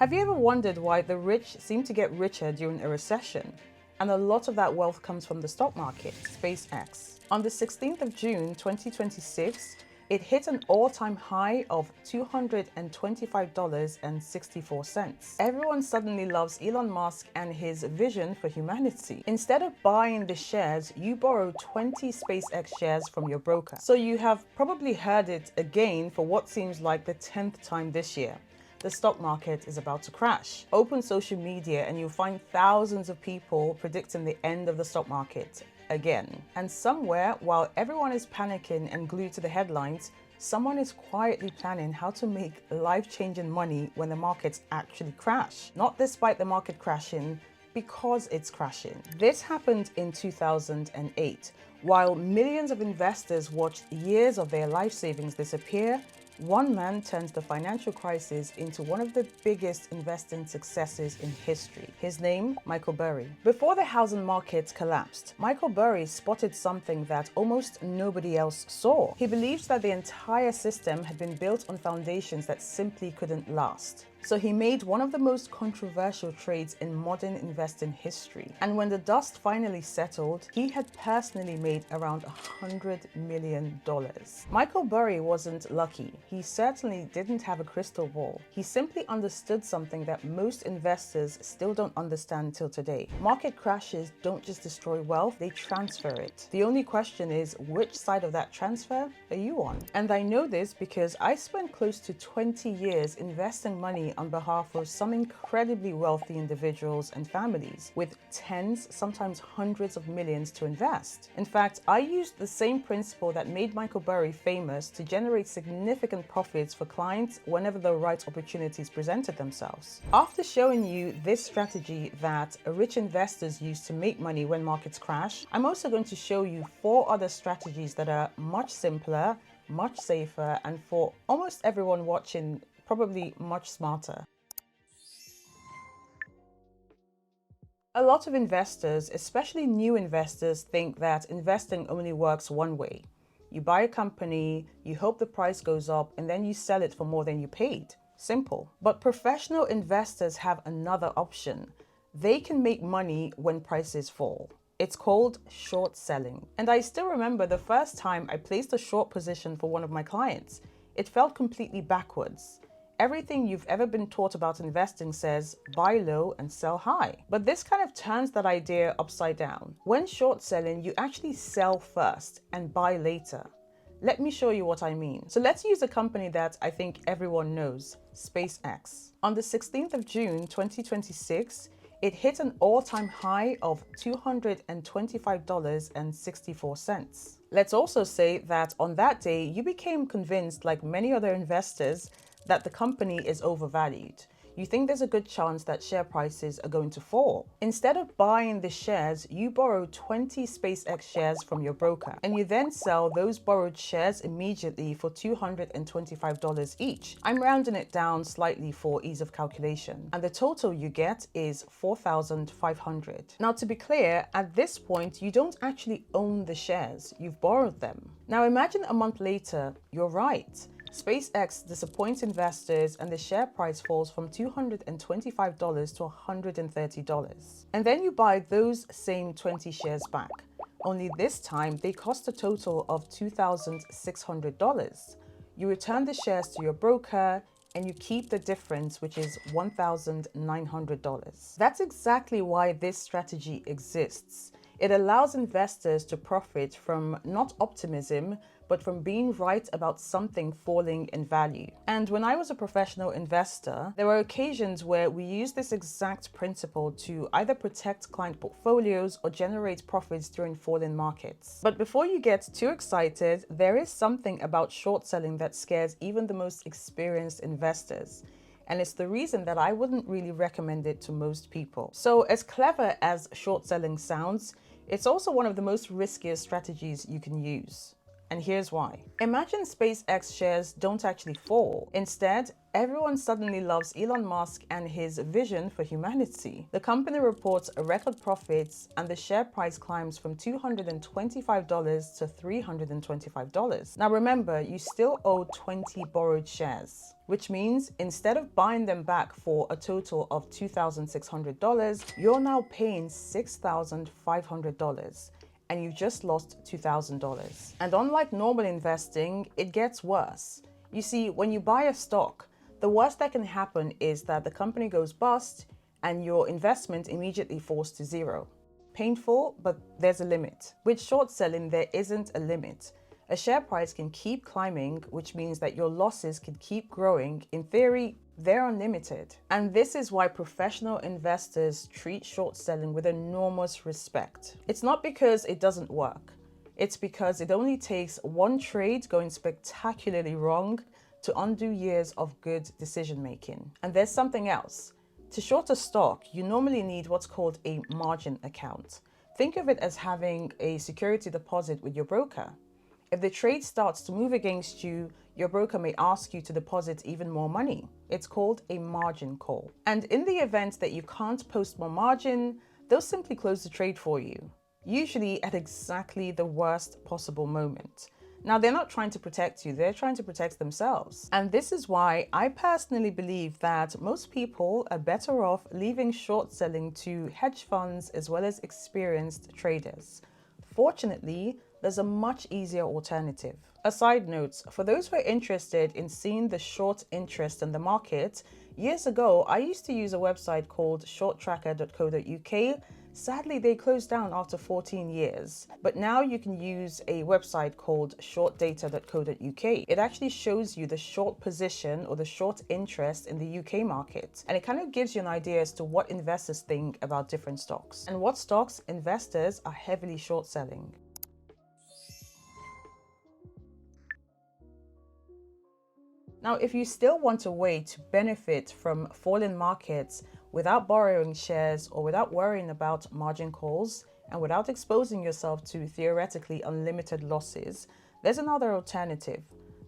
Have you ever wondered why the rich seem to get richer during a recession? And a lot of that wealth comes from the stock market, SpaceX. On the 16th of June 2026, it hit an all-time high of $225.64. Everyone suddenly loves Elon Musk and his vision for humanity. Instead of buying the shares, you borrow 20 SpaceX shares from your broker. So you have probably heard it again for what seems like the 10th time this year. The stock market is about to crash. Open social media and you'll find thousands of people predicting the end of the stock market again. And somewhere, while everyone is panicking and glued to the headlines, someone is quietly planning how to make life-changing money when the markets actually crash. Not despite the market crashing, because it's crashing. This happened in 2008. While millions of investors watched years of their life savings disappear, one man turns the financial crisis into one of the biggest investing successes in history. His name, Michael Burry. Before the housing market collapsed, Michael Burry spotted something that almost nobody else saw. He believed that the entire system had been built on foundations that simply couldn't last. So he made one of the most controversial trades in modern investing history. And when the dust finally settled, he had personally made around $100 million. Michael Burry wasn't lucky. He certainly didn't have a crystal ball. He simply understood something that most investors still don't understand till today. Market crashes don't just destroy wealth, they transfer it. The only question is, which side of that transfer are you on? And I know this because I spent close to 20 years investing money on behalf of some incredibly wealthy individuals and families with tens, sometimes hundreds of millions to invest. In fact, I used the same principle that made Michael Burry famous to generate significant profits for clients whenever the right opportunities presented themselves. After showing you this strategy that rich investors use to make money when markets crash, I'm also going to show you 4 other strategies that are much simpler, much safer, and for almost everyone watching, probably much smarter. A lot of investors, especially new investors, think that investing only works one way. You buy a company, you hope the price goes up, and then you sell it for more than you paid. Simple. But professional investors have another option. They can make money when prices fall. It's called short selling. And I still remember the first time I placed a short position for one of my clients. It felt completely backwards. Everything you've ever been taught about investing says buy low and sell high. But this kind of turns that idea upside down. When short selling, you actually sell first and buy later. Let me show you what I mean. So let's use a company that I think everyone knows, SpaceX. On the 16th of June 2026, it hit an all-time high of $225.64. Let's also say that on that day, you became convinced, like many other investors, that the company is overvalued. You think there's a good chance that share prices are going to fall. Instead of buying the shares, you borrow 20 SpaceX shares from your broker, and you then sell those borrowed shares immediately for $225 each. I'm rounding it down slightly for ease of calculation, and the total you get is $4,500. Now, to be clear, at this point, you don't actually own the shares, you've borrowed them. Now, imagine a month later, you're right. SpaceX disappoints investors and the share price falls from $225 to $130. And then you buy those same 20 shares back. Only this time, they cost a total of $2,600. You return the shares to your broker and you keep the difference, which is $1,900. That's exactly why this strategy exists. It allows investors to profit from not optimism, but from being right about something falling in value. And when I was a professional investor, there were occasions where we used this exact principle to either protect client portfolios or generate profits during falling markets. But before you get too excited, there is something about short selling that scares even the most experienced investors. And it's the reason that I wouldn't really recommend it to most people. So as clever as short selling sounds, it's also one of the most riskiest strategies you can use. And here's why. Imagine SpaceX shares don't actually fall. Instead, everyone suddenly loves Elon Musk and his vision for humanity. The company reports record profits and the share price climbs from $225 to $325. Now remember, you still owe 20 borrowed shares, which means instead of buying them back for a total of $2,600, you're now paying $6,500. And you just lost $2,000. And unlike normal investing, it gets worse. You see, when you buy a stock, the worst that can happen is that the company goes bust and your investment immediately falls to zero. Painful, but there's a limit. With short selling, there isn't a limit. A share price can keep climbing, which means that your losses can keep growing. In theory, they're unlimited. And this is why professional investors treat short selling with enormous respect. It's not because it doesn't work. It's because it only takes one trade going spectacularly wrong to undo years of good decision making. And there's something else. To short a stock, you normally need what's called a margin account. Think of it as having a security deposit with your broker. If the trade starts to move against you, your broker may ask you to deposit even more money. It's called a margin call. And in the event that you can't post more margin, they'll simply close the trade for you, usually at exactly the worst possible moment. Now, they're not trying to protect you, they're trying to protect themselves. And this is why I personally believe that most people are better off leaving short selling to hedge funds as well as experienced traders. Fortunately, there's a much easier alternative. A side note, for those who are interested in seeing the short interest in the market, years ago, I used to use a website called shorttracker.co.uk. Sadly, they closed down after 14 years. But now you can use a website called shortdata.co.uk. It actually shows you the short position or the short interest in the UK market. And it kind of gives you an idea as to what investors think about different stocks and what stocks investors are heavily short selling. Now, if you still want a way to benefit from falling markets without borrowing shares or without worrying about margin calls and without exposing yourself to theoretically unlimited losses, there's another alternative.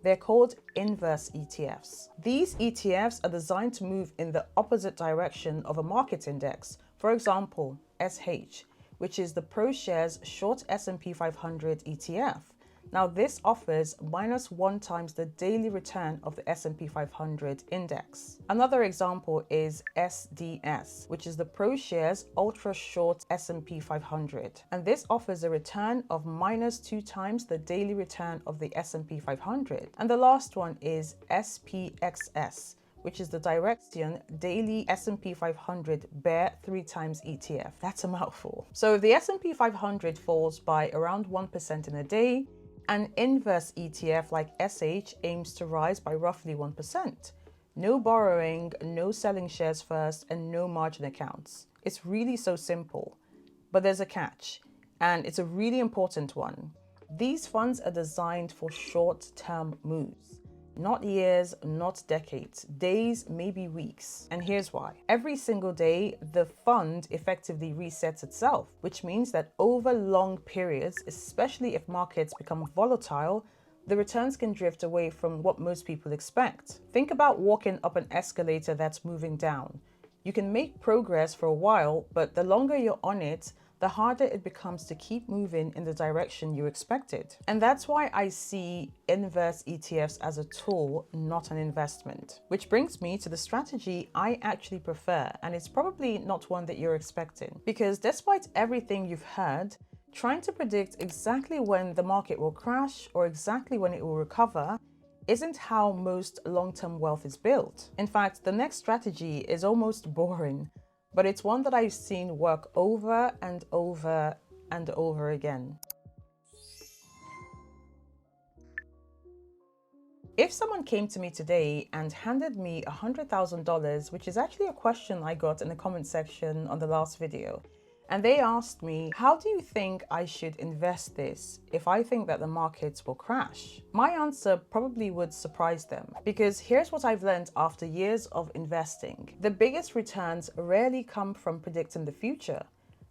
They're called inverse ETFs. These ETFs are designed to move in the opposite direction of a market index. For example, SH, which is the ProShares Short S&P 500 ETF. Now, this offers -1 times the daily return of the S&P 500 index. Another example is SDS, which is the ProShares Ultra Short S&P 500. And this offers a return of -2 times the daily return of the S&P 500. And the last one is SPXS, which is the Direction Daily S&P 500 Bear 3 times ETF. That's a mouthful. So if the S&P 500 falls by around 1% in a day, an inverse ETF like SH aims to rise by roughly 1%. No borrowing, no selling shares first, and no margin accounts. It's really so simple. But there's a catch, and it's a really important one. These funds are designed for short-term moves. Not years, not decades, days, maybe weeks. And here's why. Every single day, the fund effectively resets itself, which means that over long periods, especially if markets become volatile, the returns can drift away from what most people expect. Think about walking up an escalator that's moving down. You can make progress for a while, but the longer you're on it, the harder it becomes to keep moving in the direction you expected. And that's why I see inverse ETFs as a tool, not an investment. Which brings me to the strategy I actually prefer, and it's probably not one that you're expecting. Because despite everything you've heard, trying to predict exactly when the market will crash or exactly when it will recover isn't how most long-term wealth is built. In fact, the next strategy is almost boring, but it's one that I've seen work over and over and over again. If someone came to me today and handed me $100,000, which is actually a question I got in the comment section on the last video, and they asked me, how do you think I should invest this if I think that the markets will crash? My answer probably would surprise them, because here's what I've learned after years of investing. The biggest returns rarely come from predicting the future.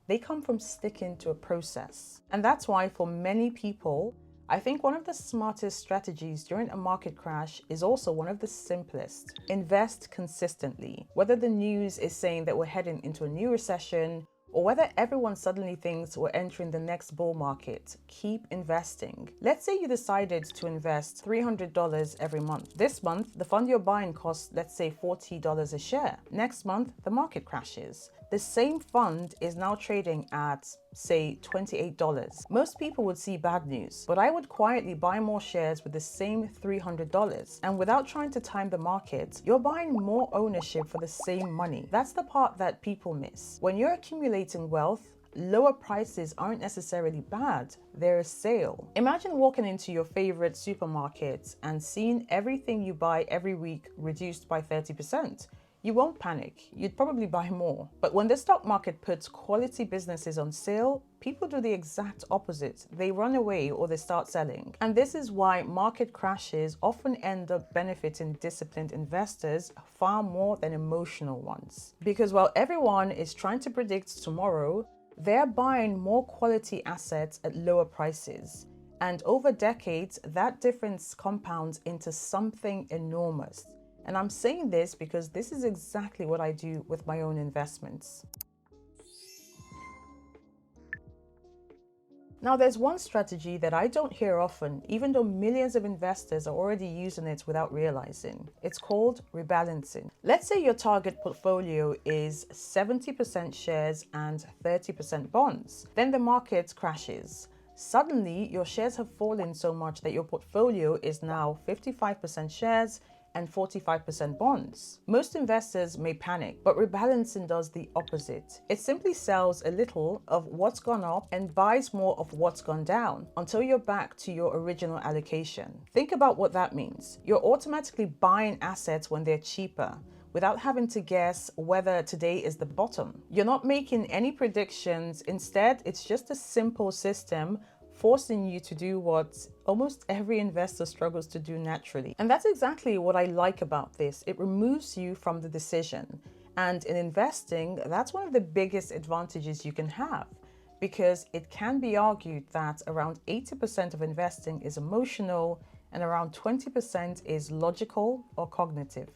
They come from sticking to a process. And that's why for many people, I think one of the smartest strategies during a market crash is also one of the simplest. Invest consistently. Whether the news is saying that we're heading into a new recession, or whether everyone suddenly thinks we're entering the next bull market, keep investing. Let's say you decided to invest $300 every month. This month, the fund you're buying costs, let's say, $40 a share. Next month, the market crashes. The same fund is now trading at, say, $28. Most people would see bad news, but I would quietly buy more shares with the same $300. And without trying to time the market, you're buying more ownership for the same money. That's the part that people miss. When you're accumulating wealth, lower prices aren't necessarily bad, they're a sale. Imagine walking into your favorite supermarket and seeing everything you buy every week reduced by 30%. You won't panic, you'd probably buy more. But when the stock market puts quality businesses on sale, people do the exact opposite. They run away or they start selling. And this is why market crashes often end up benefiting disciplined investors far more than emotional ones. Because while everyone is trying to predict tomorrow, they're buying more quality assets at lower prices. And over decades, that difference compounds into something enormous. And I'm saying this because this is exactly what I do with my own investments. Now, there's one strategy that I don't hear often, even though millions of investors are already using it without realizing. It's called rebalancing. Let's say your target portfolio is 70% shares and 30% bonds. Then the market crashes. Suddenly, your shares have fallen so much that your portfolio is now 55% shares and 45% bonds. Most investors may panic, but rebalancing does the opposite. It simply sells a little of what's gone up and buys more of what's gone down until you're back to your original allocation. Think about what that means. You're automatically buying assets when they're cheaper, without having to guess whether today is the bottom. You're not making any predictions. Instead, it's just a simple system forcing you to do what almost every investor struggles to do naturally. And that's exactly what I like about this. It removes you from the decision. And in investing, that's one of the biggest advantages you can have, because it can be argued that around 80% of investing is emotional and around 20% is logical or cognitive.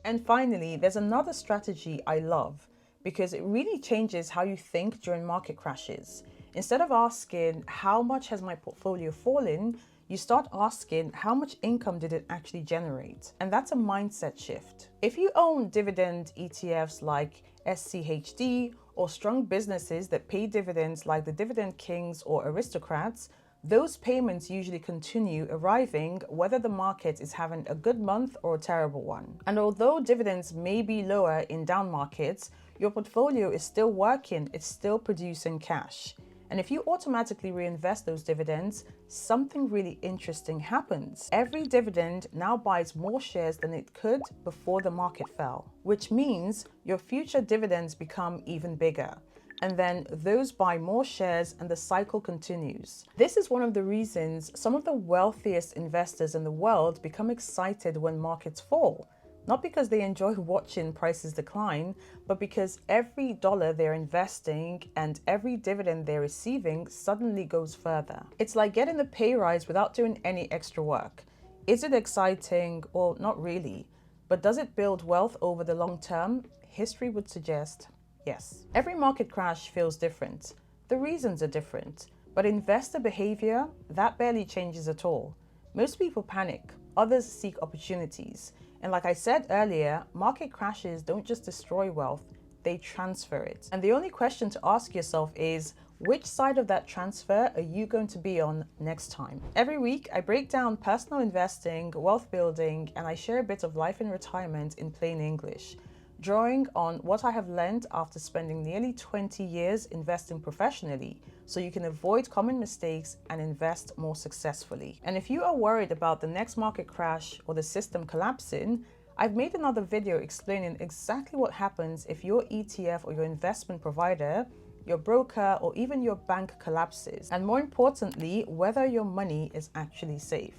And finally, there's another strategy I love, because it really changes how you think during market crashes. Instead of asking, how much has my portfolio fallen? You start asking, how much income did it actually generate? And that's a mindset shift. If you own dividend ETFs like SCHD or strong businesses that pay dividends like the Dividend Kings or Aristocrats, those payments usually continue arriving whether the market is having a good month or a terrible one. And although dividends may be lower in down markets, your portfolio is still working, it's still producing cash. And if you automatically reinvest those dividends, something really interesting happens. Every dividend now buys more shares than it could before the market fell, which means your future dividends become even bigger. And then those buy more shares and the cycle continues. This is one of the reasons some of the wealthiest investors in the world become excited when markets fall. Not because they enjoy watching prices decline, but because every dollar they're investing and every dividend they're receiving suddenly goes further. It's like getting a pay rise without doing any extra work. Is it exciting? Well, not really. But does it build wealth over the long term? History would suggest yes. Every market crash feels different. The reasons are different. But investor behavior, that barely changes at all. Most people panic. Others seek opportunities. And like I said earlier, market crashes don't just destroy wealth, they transfer it. And the only question to ask yourself is, which side of that transfer are you going to be on next time? Every week, I break down personal investing, wealth building, and I share a bit of life in retirement in plain English, drawing on what I have learned after spending nearly 20 years investing professionally, so you can avoid common mistakes and invest more successfully. And if you are worried about the next market crash or the system collapsing, I've made another video explaining exactly what happens if your ETF or your investment provider, your broker, or even your bank collapses, and more importantly, whether your money is actually safe.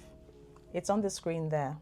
It's on the screen there.